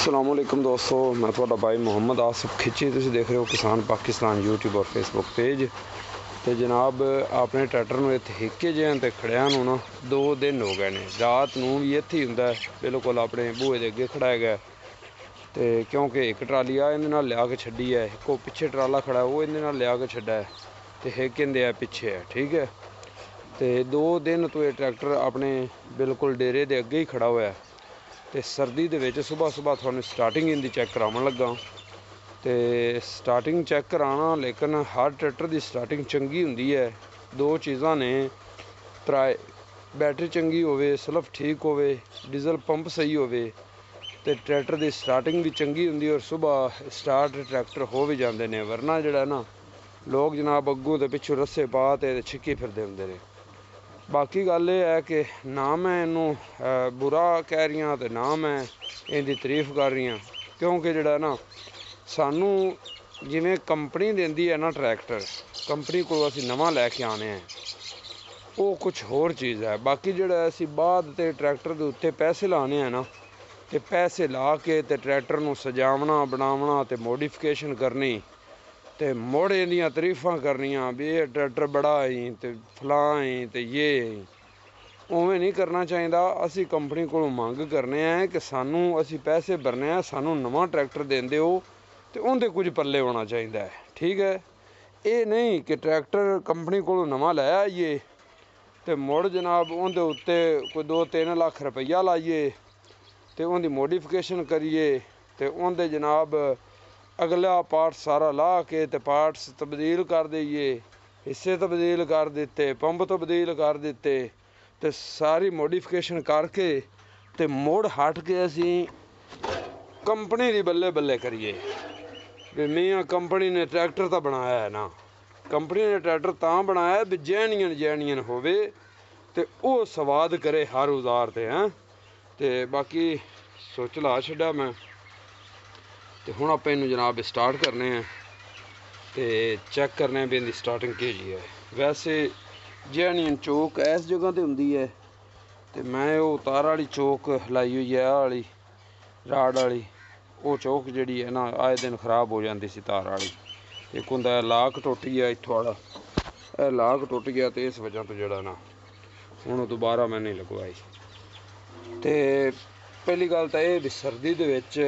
अस्सलामुअलैकुम दोस्तों, मैं थोड़ा भाई मोहम्मद आसिफ खिची। तुम देख रहे हो किसान पाकिस्तान यूट्यूब और फेसबुक पेज। तो जनाब अपने ट्रैक्टर में इत्थे हिक्के जे ते खड़िया नूं ना 2 दिन हो गए ने। रात नूं भी इत्थे ही हुंदा बिल्कुल अपने बूहे दे अगे खड़ा है। तो क्योंकि एक ट्राली आ इहदे नाल लिया के छड्डी है, एक पिछे ट्राला खड़ा है वो इहदे नाल लिया के छड्डा है, तो हिक इहदे पिछे है। ठीक है, तो 2 दिन तो ये ट्रैक्टर अपने बिल्कुल डेरे के अगे ही खड़ा हुआ है। तो सर्दी दे विच सुबह सुबह तुहानूं स्टार्टिंग इहदी चैक करावन लगा। तो स्टार्टिंग चैक कराना, लेकिन हर ट्रैक्टर की स्टार्टिंग चंगी हुंदी है। 2 चीज़ां ने, त्राए बैटरी चंगी होवे, सलफ ठीक होवे, डीजल पंप सही होवे, तो ट्रैक्टर की स्टार्टिंग भी चंगी हुंदी और सुबह स्टार्ट ट्रैक्टर हो भी जाते हैं। वरना जिहड़ा ना लोग जनाब अग्गों तो पिछों रस्से पा ते छिक्की फिरदे हुंदे ने। बाकी गल यह है कि ना मैं इनू बुरा कह रही हाँ, तो ना मैं इनकी तारीफ कर रही हाँ, क्योंकि जिहड़ा ना सानू जिवें कंपनी देंदी है ना ट्रैक्टर, कंपनी को असीं नवां लैके आने हैं, वो कुछ होर चीज़ है। बाकी जिहड़ा असीं बाद ते ट्रैक्टर के उत्ते पैसे लाने हैं ना, तो पैसे ला के ते ट्रैक्टर नूं सजावना बनावना ते मोडिफिकेशन करनी, तो मुड़ इहदियां तारीफां करनियां भी ये ट्रैक्टर बड़ा है तो फलां है तो ये है। उवें नहीं करना चाहिए। असी कंपनी को मंग करने हैं कि सानू असी पैसे भरने हैं, सानू नवां ट्रैक्टर देंदे हो तो उनके कुछ पल्ले होना चाहिए। ठीक है, ये नहीं कि ट्रैक्टर कंपनी को नवां लै आइए तो मुड़ जनाब उनके उत्ते कोई 2-3 लाख रुपया लाइए तो उनकी मोडिफिकेशन करिए, तो उनके जनाब अगला पार्ट सारा ला के तो पार्ट्स तब्दील कर दईए, हिस्से तब्दील कर दिते, पंप तब्दील कर दिते, तो सारी मोडिफिकेशन करके तो मुड़ हट के असी कंपनी की बल्ले बल्ले करिए भी मियाँ कंपनी ने ट्रैक्टर तो बनाया है ना। कंपनी ने ट्रैक्टर तां बनाया भी जैनियन होवे ते वो स्वाद करे हर औजार ते हैं। तो बाकी सोच ला छड्डा मैं, तो हुण आपां इनूं जनाब स्टार्ट करने हैं तो चैक करने भी इनकी स्टार्टिंग की जी है। वैसे जैनियन चौक इस जगह ते हुंदी है, तो मैं वो तार वाली चौक लाई हुई है, वाली राड वाली, वो चौक जिहड़ी है ना आए दिन खराब हो जाती सी तार वाली। एक हुंदा लाक टुट गया इत्थों वाला, यह लाक टुट गया तो इस वजह तो जिहड़ा ना हुण दोबारा मैं नहीं लगवाई। तो पहली गल तो यह भी सर्दी दे विच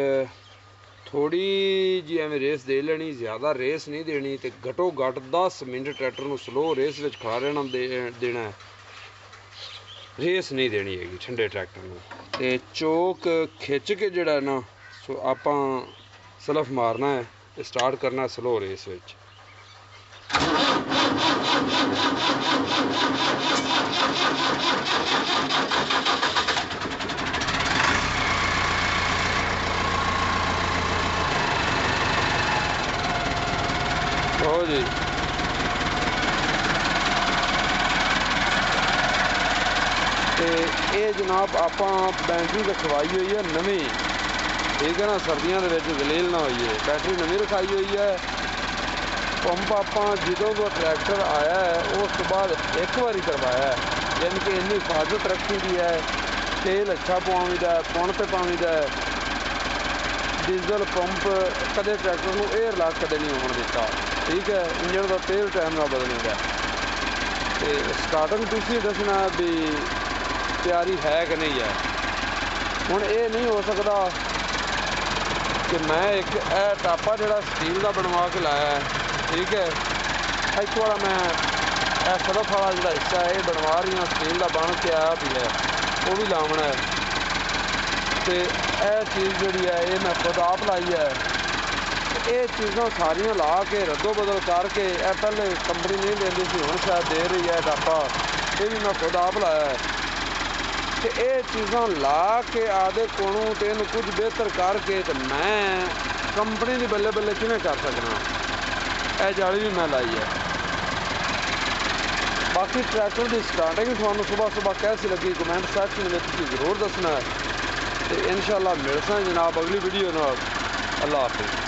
थोड़ी जी एवं रेस दे लेनी, ज़्यादा रेस नहीं देनी। तो घटो घट 10 मिनट ट्रैक्टर नूं स्लो रेस में खड़ा रहना देना है, रेस नहीं देनी हैगी ठंडे ट्रैक्टर नूं। ते चौक खिच के जिहड़ा ना सो आपां सलफ मारना है, स्टार्ट करना है स्लो रेस विच। हो जी, तो ये जनाब आपां बैटरी रखवाई हुई है नवीं। ठीक है ना, सर्दियों के दलील ना होइए, बैटरी नवीं रखाई हुई है। पंप आपां जो ट्रैक्टर आया है उस तो बाद एक बार करवाया है, यानी कि इन्नी हिफाजत रखी दी है। तेल अच्छा पवाईदा है, पुण पर पावीदा है। डीजल पंप कदे ट्रैक्टर को एयर लॉक कदे नहीं होने दिता। ठीक है, इंजन का तेल टाइम ना बदलीदा। तो स्टार्टिंग तुसीं दसना भी तैयारी है कि नहीं है। हुण ये नहीं हो सकता कि मैं एक टापा जिहड़ा स्टील का बनवा के लाया है, ठीक है, इस वाला मैं सलफ वाला जिहड़ा हिस्सा है बनवा रही हूँ, स्टील का बन के आया भी है, वो भी लावना है। तो यह चीज़ जिहड़ी है ये मैं खुद आप लाई है। ये चीज़ां सारियां ला के रद्दो बदल करके पहले कंपनी नहीं देंदी सी, हुण शायद दे रही है टापा, ये भी मैं खुद आप लाया है। तो ये चीज़ां ला के आदे कोलों तो इन्हूं कुछ बेहतर करके तो मैं कंपनी की बल्ले बल्ले किवें कर सकना। यह जाली भी मैं लाई है। बाकी ट्रैक्टर की स्टार्टिंग तुहानूं सुबह सुबह कैसी लगी कमेंट सैक्शन में जरूर दसना है। तो इंशाअल्लाह मिलसां जनाब अगली वीडियो नाल। अल्लाह हाफिज़।